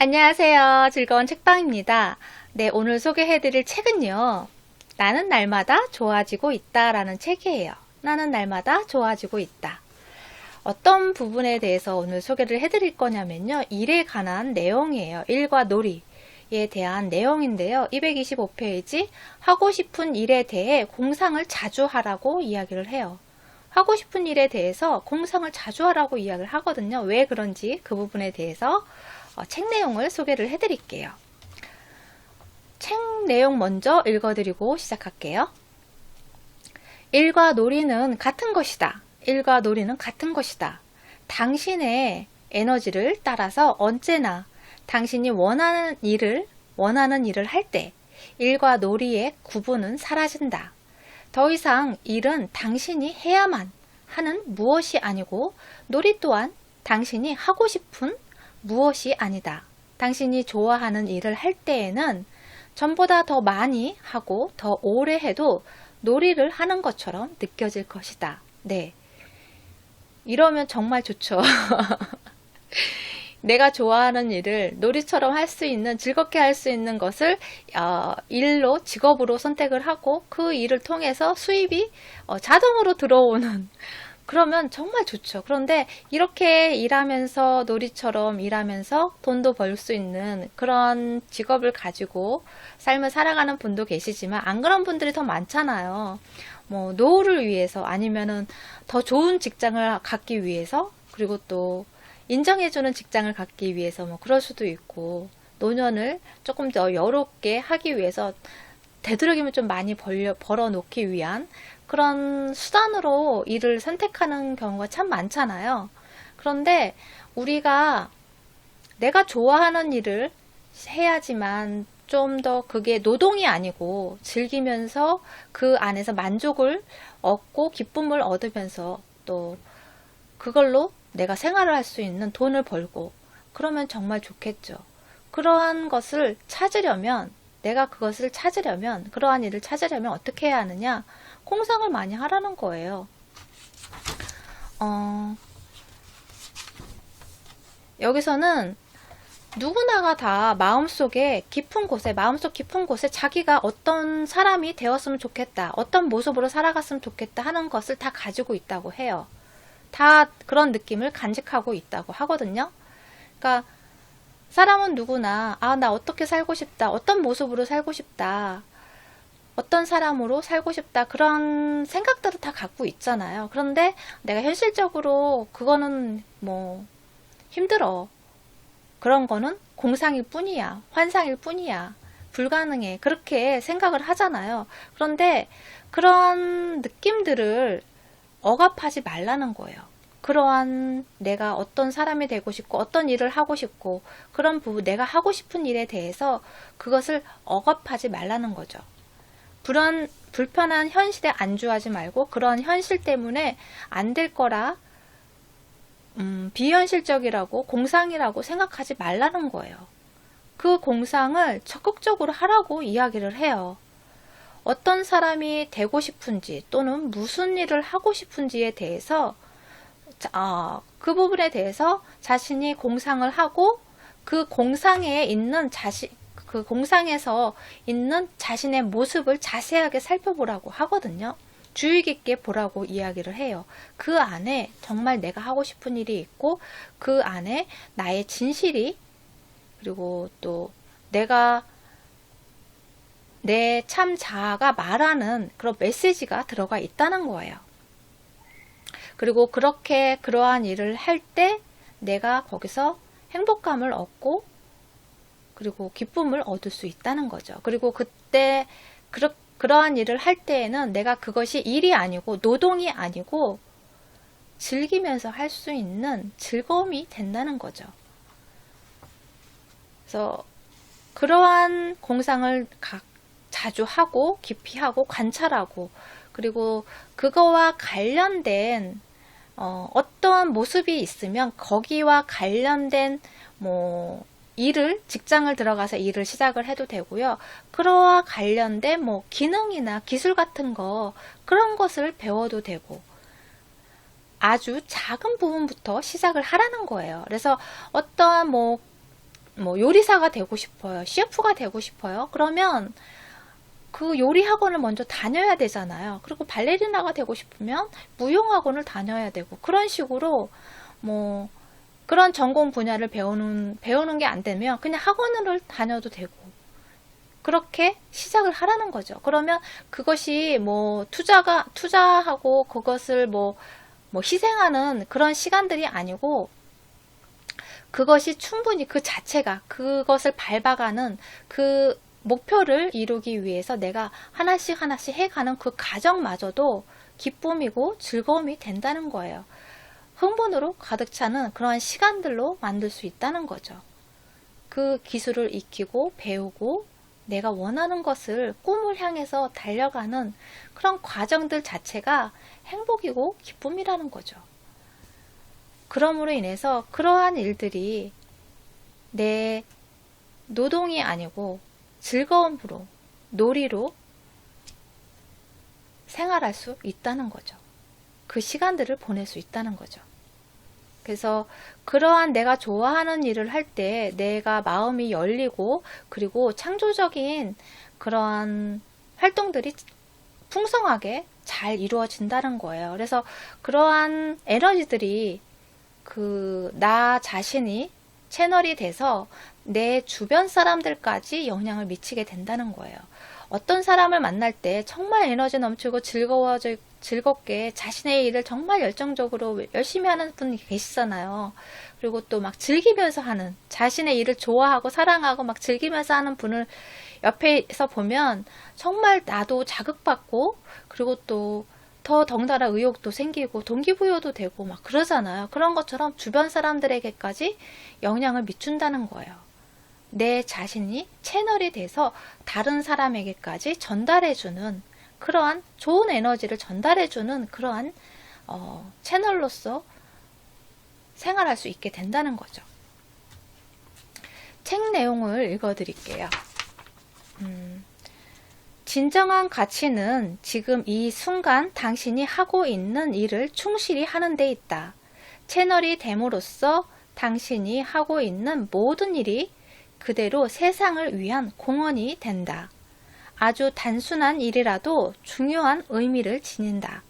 안녕하세요. 즐거운 책방입니다. 네, 오늘 소개해드릴 책은요. 나는 날마다 좋아지고 있다 라는 책이에요. 나는 날마다 좋아지고 있다. 어떤 부분에 대해서 오늘 소개를 해드릴 거냐면요. 일에 관한 내용이에요. 일과 놀이에 대한 내용인데요. 225페이지 하고 싶은 일에 대해 공상을 자주 하라고 이야기를 해요. 하고 싶은 일에 대해서 공상을 자주 하라고 이야기를 하거든요. 왜 그런지 그 부분에 대해서 책 내용을 소개를 해드릴게요. 책 내용 먼저 읽어드리고 시작할게요. 일과 놀이는 같은 것이다. 일과 놀이는 같은 것이다. 당신의 에너지를 따라서 언제나 당신이 원하는 일을 할 때 일과 놀이의 구분은 사라진다. 더 이상 일은 당신이 해야만 하는 무엇이 아니고 놀이 또한 당신이 하고 싶은 무엇이 아니다. 당신이 좋아하는 일을 할 때에는 전보다 더 많이 하고 더 오래 해도 놀이를 하는 것처럼 느껴질 것이다. 네. 이러면 정말 좋죠. 내가 좋아하는 일을 놀이처럼 할 수 있는, 즐겁게 할 수 있는 것을 일로, 직업으로 선택을 하고 그 일을 통해서 수입이 자동으로 들어오는, 그러면 정말 좋죠. 그런데 이렇게 일하면서 놀이처럼 일하면서 돈도 벌 수 있는 그런 직업을 가지고 삶을 살아가는 분도 계시지만 안 그런 분들이 더 많잖아요. 뭐 노후를 위해서 아니면은 더 좋은 직장을 갖기 위해서, 그리고 또 인정해주는 직장을 갖기 위해서 뭐 그럴 수도 있고, 노년을 조금 더 여롭게 하기 위해서 되도록이면 좀 많이 벌어 놓기 위한 그런 수단으로 일을 선택하는 경우가 참 많잖아요. 그런데 우리가 내가 좋아하는 일을 해야지만 좀 더 그게 노동이 아니고 즐기면서 그 안에서 만족을 얻고 기쁨을 얻으면서 또 그걸로 내가 생활을 할 수 있는 돈을 벌고 그러면 정말 좋겠죠. 그러한 것을 찾으려면, 내가 그것을 찾으려면, 그러한 일을 찾으려면 어떻게 해야 하느냐? 공상을 많이 하라는 거예요. 여기서는 누구나가 다 마음속 깊은 곳에 자기가 어떤 사람이 되었으면 좋겠다, 어떤 모습으로 살아갔으면 좋겠다 하는 것을 다 가지고 있다고 해요. 다 그런 느낌을 간직하고 있다고 하거든요. 그러니까 사람은 누구나 나 어떻게 살고 싶다, 어떤 모습으로 살고 싶다, 어떤 사람으로 살고 싶다, 그런 생각들을 다 갖고 있잖아요. 그런데 내가 현실적으로 그거는 뭐 힘들어, 그런 거는 공상일 뿐이야, 환상일 뿐이야, 불가능해, 그렇게 생각을 하잖아요. 그런데 그런 느낌들을 억압하지 말라는 거예요. 그러한 내가 어떤 사람이 되고 싶고 어떤 일을 하고 싶고 그런 부분, 내가 하고 싶은 일에 대해서 그것을 억압하지 말라는 거죠. 불편한 현실에 안주하지 말고 그런 현실 때문에 안 될 거라 비현실적이라고 공상이라고 생각하지 말라는 거예요. 그 공상을 적극적으로 하라고 이야기를 해요. 어떤 사람이 되고 싶은지 또는 무슨 일을 하고 싶은지에 대해서 그 부분에 대해서 자신이 공상을 하고 그 공상에 있는 그 공상에서 있는 자신의 모습을 자세하게 살펴보라고 하거든요. 주의 깊게 보라고 이야기를 해요. 그 안에 정말 내가 하고 싶은 일이 있고 그 안에 나의 진실이, 그리고 또 내가 내 참 자아가 말하는 그런 메시지가 들어가 있다는 거예요. 그리고 그렇게 그러한 일을 할 때 내가 거기서 행복감을 얻고 그리고 기쁨을 얻을 수 있다는 거죠. 그리고 그때 그러한 일을 할 때에는 내가 그것이 일이 아니고 노동이 아니고 즐기면서 할 수 있는 즐거움이 된다는 거죠. 그래서 그러한 공상을 자주 하고 깊이 하고 관찰하고, 그리고 그거와 관련된 어떠한 모습이 있으면 거기와 관련된 뭐 직장을 들어가서 일을 시작을 해도 되고요. 그거와 관련된 뭐 기능이나 기술 같은 거, 그런 것을 배워도 되고, 아주 작은 부분부터 시작을 하라는 거예요. 그래서 어떠한 뭐 뭐 요리사가 되고 싶어요. 셰프가 되고 싶어요. 그러면 그 요리 학원을 먼저 다녀야 되잖아요. 그리고 발레리나가 되고 싶으면 무용 학원을 다녀야 되고, 그런 식으로 뭐 그런 전공 분야를 배우는 게 안 되면 그냥 학원을 다녀도 되고, 그렇게 시작을 하라는 거죠. 그러면 그것이 뭐 투자하고 그것을 뭐 희생하는 그런 시간들이 아니고, 그것이 충분히 그 자체가 그것을 밟아가는 그 목표를 이루기 위해서 내가 하나씩 하나씩 해가는 그 과정마저도 기쁨이고 즐거움이 된다는 거예요. 흥분으로 가득 차는 그러한 시간들로 만들 수 있다는 거죠. 그 기술을 익히고 배우고 내가 원하는 것을, 꿈을 향해서 달려가는 그런 과정들 자체가 행복이고 기쁨이라는 거죠. 그러므로 인해서 그러한 일들이 내 노동이 아니고 즐거움으로, 놀이로 생활할 수 있다는 거죠. 그 시간들을 보낼 수 있다는 거죠. 그래서 그러한 내가 좋아하는 일을 할 때 내가 마음이 열리고, 그리고 창조적인 그러한 활동들이 풍성하게 잘 이루어진다는 거예요. 그래서 그러한 에너지들이 나 자신이 채널이 돼서 내 주변 사람들까지 영향을 미치게 된다는 거예요. 어떤 사람을 만날 때 정말 에너지 넘치고 즐겁게 자신의 일을 정말 열정적으로 열심히 하는 분이 계시잖아요. 그리고 또 막 즐기면서 하는, 자신의 일을 좋아하고 사랑하고 막 즐기면서 하는 분을 옆에서 보면 정말 나도 자극받고, 그리고 또 더 덩달아 의욕도 생기고 동기부여도 되고 막 그러잖아요. 그런 것처럼 주변 사람들에게까지 영향을 미친다는 거예요. 내 자신이 채널이 돼서 다른 사람에게까지 전달해주는, 그러한 좋은 에너지를 전달해주는 그러한 채널로서 생활할 수 있게 된다는 거죠. 책 내용을 읽어드릴게요. 진정한 가치는 지금 이 순간 당신이 하고 있는 일을 충실히 하는 데 있다. 채널이 됨으로써 당신이 하고 있는 모든 일이 그대로 세상을 위한 공헌이 된다. 아주 단순한 일이라도 중요한 의미를 지닌다.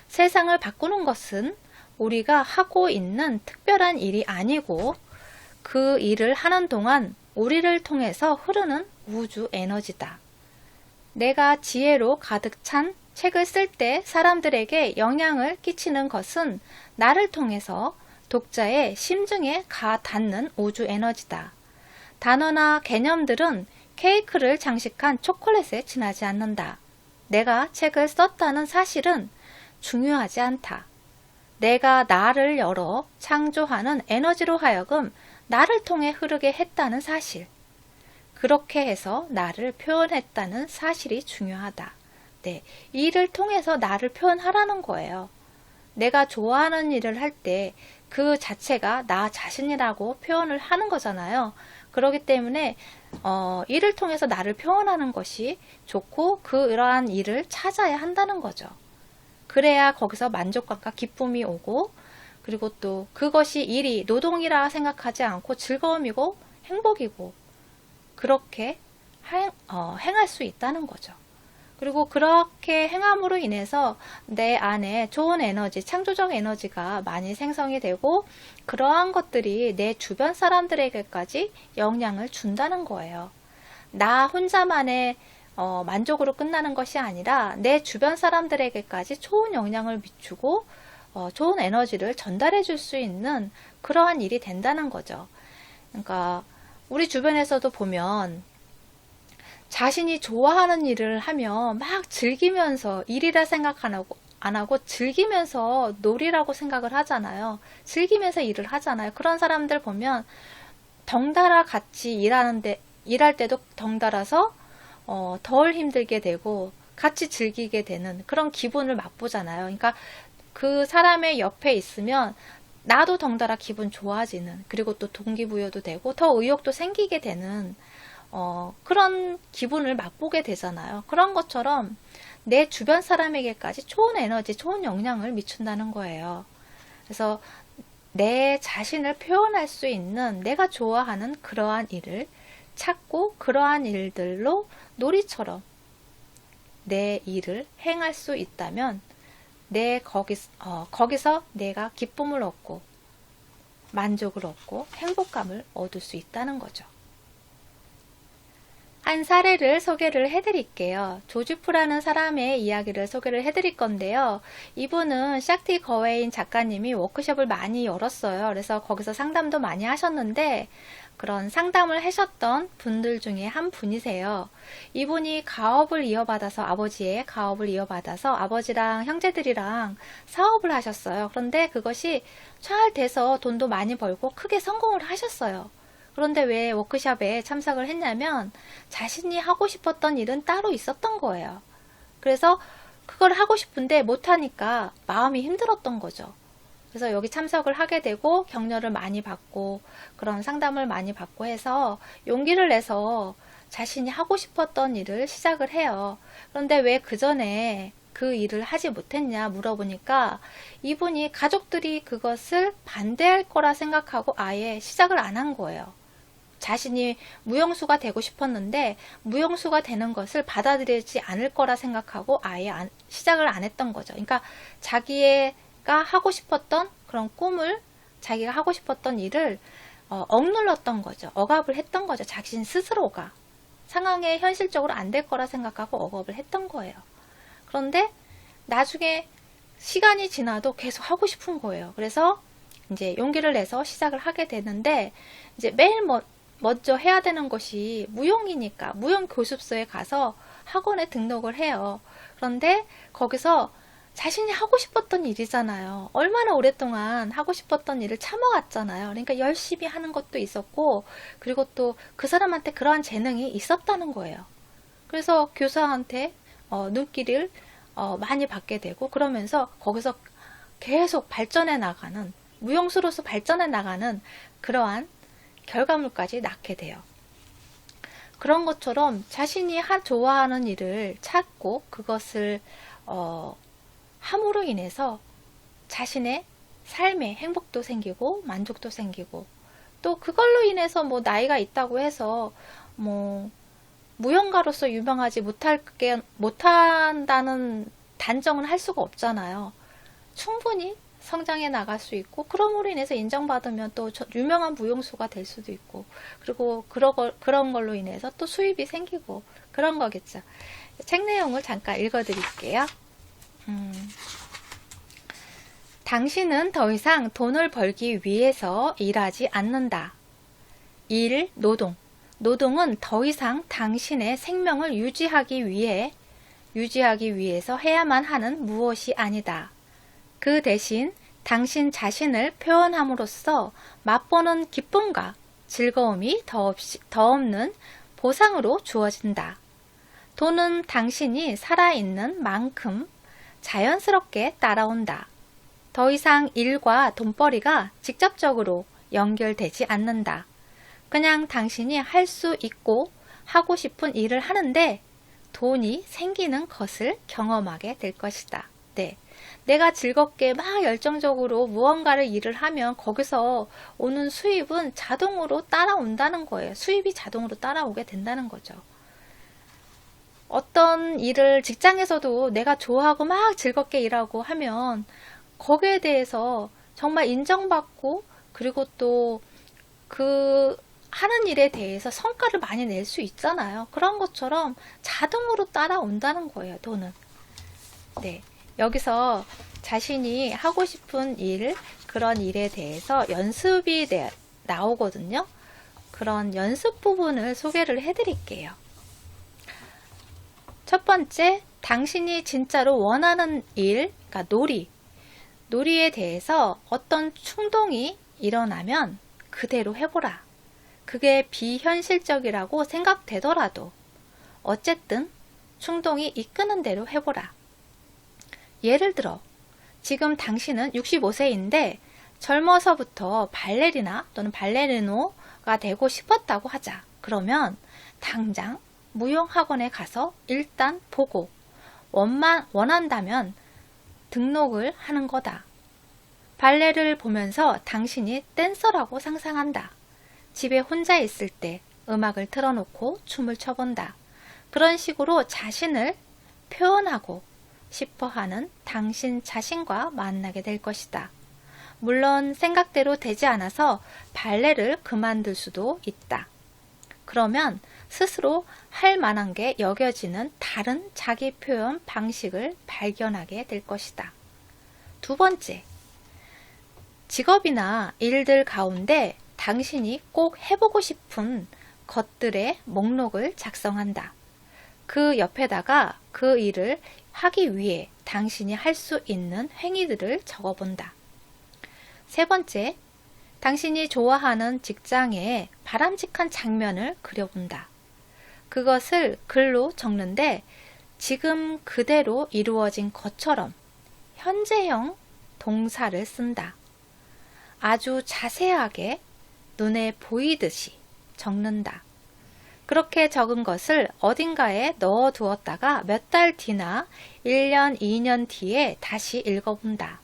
세상을 바꾸는 것은 우리가 하고 있는 특별한 일이 아니고, 그 일을 하는 동안 우리를 통해서 흐르는 우주 에너지다. 내가 지혜로 가득 찬 책을 쓸 때 사람들에게 영향을 끼치는 것은 나를 통해서 독자의 심증에 닿는 우주 에너지다. 단어나 개념들은 케이크를 장식한 초콜릿에 지나지 않는다. 내가 책을 썼다는 사실은 중요하지 않다. 내가 나를 열어 창조하는 에너지로 하여금 나를 통해 흐르게 했다는 사실. 그렇게 해서 나를 표현했다는 사실이 중요하다. 네, 일을 통해서 나를 표현하라는 거예요. 내가 좋아하는 일을 할 때 그 자체가 나 자신이라고 표현을 하는 거잖아요. 그렇기 때문에 일을 통해서 나를 표현하는 것이 좋고, 그러한 일을 찾아야 한다는 거죠. 그래야 거기서 만족감과 기쁨이 오고, 그리고 또 그것이 일이 노동이라 생각하지 않고 즐거움이고 행복이고, 그렇게 행할 수 있다는 거죠. 그리고 그렇게 행함으로 인해서 내 안에 좋은 에너지, 창조적 에너지가 많이 생성이 되고, 그러한 것들이 내 주변 사람들에게까지 영향을 준다는 거예요. 나 혼자만의 만족으로 끝나는 것이 아니라 내 주변 사람들에게까지 좋은 영향을 미치고 좋은 에너지를 전달해 줄 수 있는 그러한 일이 된다는 거죠. 그러니까 우리 주변에서도 보면 자신이 좋아하는 일을 하면 막 즐기면서, 일이라 생각 안 하고 즐기면서 놀이라고 생각을 하잖아요. 즐기면서 일을 하잖아요. 그런 사람들 보면 덩달아 같이 일할 때도 덩달아서 덜 힘들게 되고 같이 즐기게 되는 그런 기분을 맛보잖아요. 그러니까 그 사람의 옆에 있으면 나도 덩달아 기분 좋아지는, 그리고 또 동기부여도 되고 더 의욕도 생기게 되는 그런 기분을 맛보게 되잖아요. 그런 것처럼 내 주변 사람에게까지 좋은 에너지, 좋은 영향을 미친다는 거예요. 그래서 내 자신을 표현할 수 있는 내가 좋아하는 그러한 일을 찾고 그러한 일들로 놀이처럼 내 일을 행할 수 있다면 거기서 내가 기쁨을 얻고 만족을 얻고 행복감을 얻을 수 있다는 거죠. 한 사례를 소개를 해드릴게요. 조지프라는 사람의 이야기를 소개를 해드릴 건데요. 이분은 샥티 거웨인 작가님이 워크숍을 많이 열었어요. 그래서 거기서 상담도 많이 하셨는데 그런 상담을 하셨던 분들 중에 한 분이세요. 이분이 아버지의 가업을 이어받아서 아버지랑 형제들이랑 사업을 하셨어요. 그런데 그것이 잘 돼서 돈도 많이 벌고 크게 성공을 하셨어요. 그런데 왜 워크숍에 참석을 했냐면 자신이 하고 싶었던 일은 따로 있었던 거예요. 그래서 그걸 하고 싶은데 못하니까 마음이 힘들었던 거죠. 그래서 여기 참석을 하게 되고 격려를 많이 받고 그런 상담을 많이 받고 해서 용기를 내서 자신이 하고 싶었던 일을 시작을 해요. 그런데 왜 그 전에 그 일을 하지 못했냐 물어보니까 이분이 가족들이 그것을 반대할 거라 생각하고 아예 시작을 안 한 거예요. 자신이 무용수가 되고 싶었는데 무용수가 되는 것을 받아들이지 않을 거라 생각하고 아예 시작을 안 했던 거죠. 그러니까 자기가 하고 싶었던 그런 꿈을 자기가 하고 싶었던 일을 억눌렀던 거죠. 억압을 했던 거죠. 자신 스스로가 상황에 현실적으로 안 될 거라 생각하고 억압을 했던 거예요. 그런데 나중에 시간이 지나도 계속 하고 싶은 거예요. 그래서 이제 용기를 내서 시작을 하게 되는데 이제 매일 먼저 해야 되는 것이 무용이니까 무용 교습소에 가서 학원에 등록을 해요. 그런데 거기서 자신이 하고 싶었던 일이잖아요. 얼마나 오랫동안 하고 싶었던 일을 참아왔잖아요. 그러니까 열심히 하는 것도 있었고 그리고 또 그 사람한테 그러한 재능이 있었다는 거예요. 그래서 교사한테 눈길을 많이 받게 되고 그러면서 거기서 계속 발전해 나가는 무용수로서 발전해 나가는 그러한 결과물까지 낳게 돼요. 그런 것처럼 자신이 좋아하는 일을 찾고 그것을 함으로 인해서 자신의 삶에 행복도 생기고 만족도 생기고 또 그걸로 인해서 뭐 나이가 있다고 해서 뭐 무용가로서 유명하지 못한다는 단정은 할 수가 없잖아요. 충분히 성장해 나갈 수 있고 그럼으로 인해서 인정받으면 또 유명한 무용수가 될 수도 있고 그리고 그런 걸로 인해서 또 수입이 생기고 그런 거겠죠. 책 내용을 잠깐 읽어드릴게요. 당신은 더 이상 돈을 벌기 위해서 일하지 않는다. 일, 노동. 노동은 더 이상 당신의 생명을 유지하기 위해서 해야만 하는 무엇이 아니다. 그 대신 당신 자신을 표현함으로써 맛보는 기쁨과 즐거움이 더 없는 보상으로 주어진다. 돈은 당신이 살아있는 만큼 자연스럽게 따라온다. 더 이상 일과 돈벌이가 직접적으로 연결되지 않는다. 그냥 당신이 할 수 있고 하고 싶은 일을 하는데 돈이 생기는 것을 경험하게 될 것이다. 네. 내가 즐겁게 막 열정적으로 무언가를 일을 하면 거기서 오는 수입은 자동으로 따라온다는 거예요. 수입이 자동으로 따라오게 된다는 거죠. 어떤 일을 직장에서도 내가 좋아하고 막 즐겁게 일하고 하면 거기에 대해서 정말 인정받고 그리고 또 그 하는 일에 대해서 성과를 많이 낼 수 있잖아요. 그런 것처럼 자동으로 따라온다는 거예요, 돈은. 네. 여기서 자신이 하고 싶은 일, 그런 일에 대해서 연습이 나오거든요. 그런 연습 부분을 소개를 해드릴게요. 첫 번째, 당신이 진짜로 원하는 일, 그러니까 놀이에 대해서 어떤 충동이 일어나면 그대로 해보라. 그게 비현실적이라고 생각되더라도 어쨌든 충동이 이끄는 대로 해보라. 예를 들어 지금 당신은 65세인데 젊어서부터 발레리나 또는 발레리노가 되고 싶었다고 하자. 그러면 당장 무용학원에 가서 일단 보고 원한다면 등록을 하는 거다. 발레를 보면서 당신이 댄서라고 상상한다. 집에 혼자 있을 때 음악을 틀어놓고 춤을 춰본다. 그런 식으로 자신을 표현하고 싶어 하는 당신 자신과 만나게 될 것이다. 물론 생각대로 되지 않아서 발레를 그만둘 수도 있다. 그러면 스스로 할 만한 게 여겨지는 다른 자기 표현 방식을 발견하게 될 것이다. 두 번째, 직업이나 일들 가운데 당신이 꼭 해보고 싶은 것들의 목록을 작성한다. 그 옆에다가 그 일을 하기 위해 당신이 할 수 있는 행위들을 적어본다. 세 번째, 당신이 좋아하는 직장의 바람직한 장면을 그려본다. 그것을 글로 적는데 지금 그대로 이루어진 것처럼 현재형 동사를 쓴다. 아주 자세하게 눈에 보이듯이 적는다. 그렇게 적은 것을 어딘가에 넣어 두었다가 몇 달 뒤나 1년, 2년 뒤에 다시 읽어본다.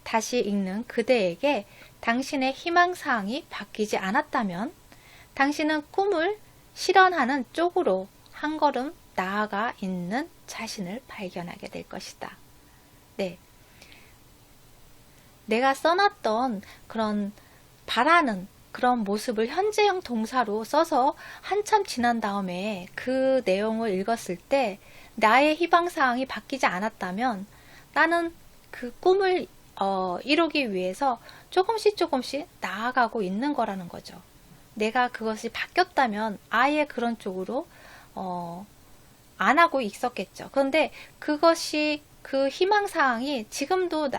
다시 읽는 그대에게 당신의 희망사항이 바뀌지 않았다면 당신은 꿈을 실현하는 쪽으로 한 걸음 나아가 있는 자신을 발견하게 될 것이다. 네. 내가 써놨던 그런 바라는 그런 모습을 현재형 동사로 써서 한참 지난 다음에 그 내용을 읽었을 때 나의 희망사항이 바뀌지 않았다면 나는 그 꿈을 이루기 위해서 조금씩 나아가고 있는 거라는 거죠. 내가 그것이 바뀌었다면 아예 그런 쪽으로 안 하고 있었겠죠. 그런데 그것이 그 희망사항이 지금도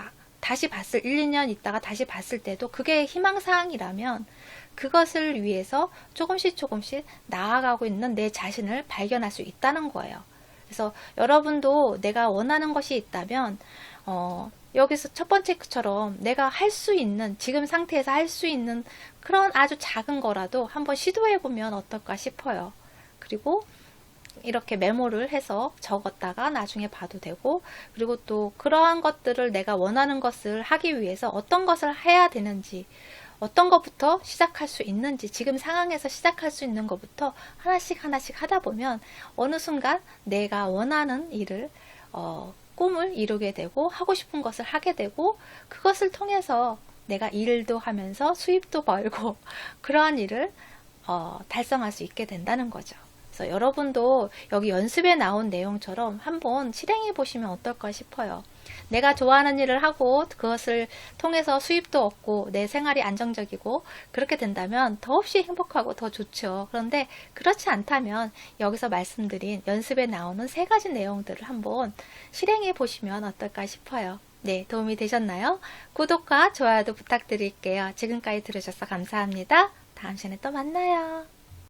다시 1, 2년 있다가 다시 봤을 때도 그게 희망사항이라면 그것을 위해서 조금씩 나아가고 있는 내 자신을 발견할 수 있다는 거예요. 그래서 여러분도 내가 원하는 것이 있다면 여기서 첫 번째처럼 내가 할 수 있는 지금 상태에서 할 수 있는 그런 아주 작은 거라도 한번 시도해 보면 어떨까 싶어요. 그리고 이렇게 메모를 해서 적었다가 나중에 봐도 되고, 그리고 또 그러한 것들을 내가 원하는 것을 하기 위해서 어떤 것을 해야 되는지, 어떤 것부터 시작할 수 있는지, 지금 상황에서 시작할 수 있는 것부터 하나씩 하다 보면 어느 순간 내가 원하는 일을 꿈을 이루게 되고 하고 싶은 것을 하게 되고, 그것을 통해서 내가 일도 하면서 수입도 벌고 그러한 일을 달성할 수 있게 된다는 거죠. 그래서 여러분도 여기 연습에 나온 내용처럼 한번 실행해 보시면 어떨까 싶어요. 내가 좋아하는 일을 하고 그것을 통해서 수입도 얻고 내 생활이 안정적이고 그렇게 된다면 더없이 행복하고 더 좋죠. 그런데 그렇지 않다면 여기서 말씀드린 연습에 나오는 3가지 내용들을 한번 실행해 보시면 어떨까 싶어요. 네, 도움이 되셨나요? 구독과 좋아요도 부탁드릴게요. 지금까지 들으셔서 감사합니다. 다음 시간에 또 만나요.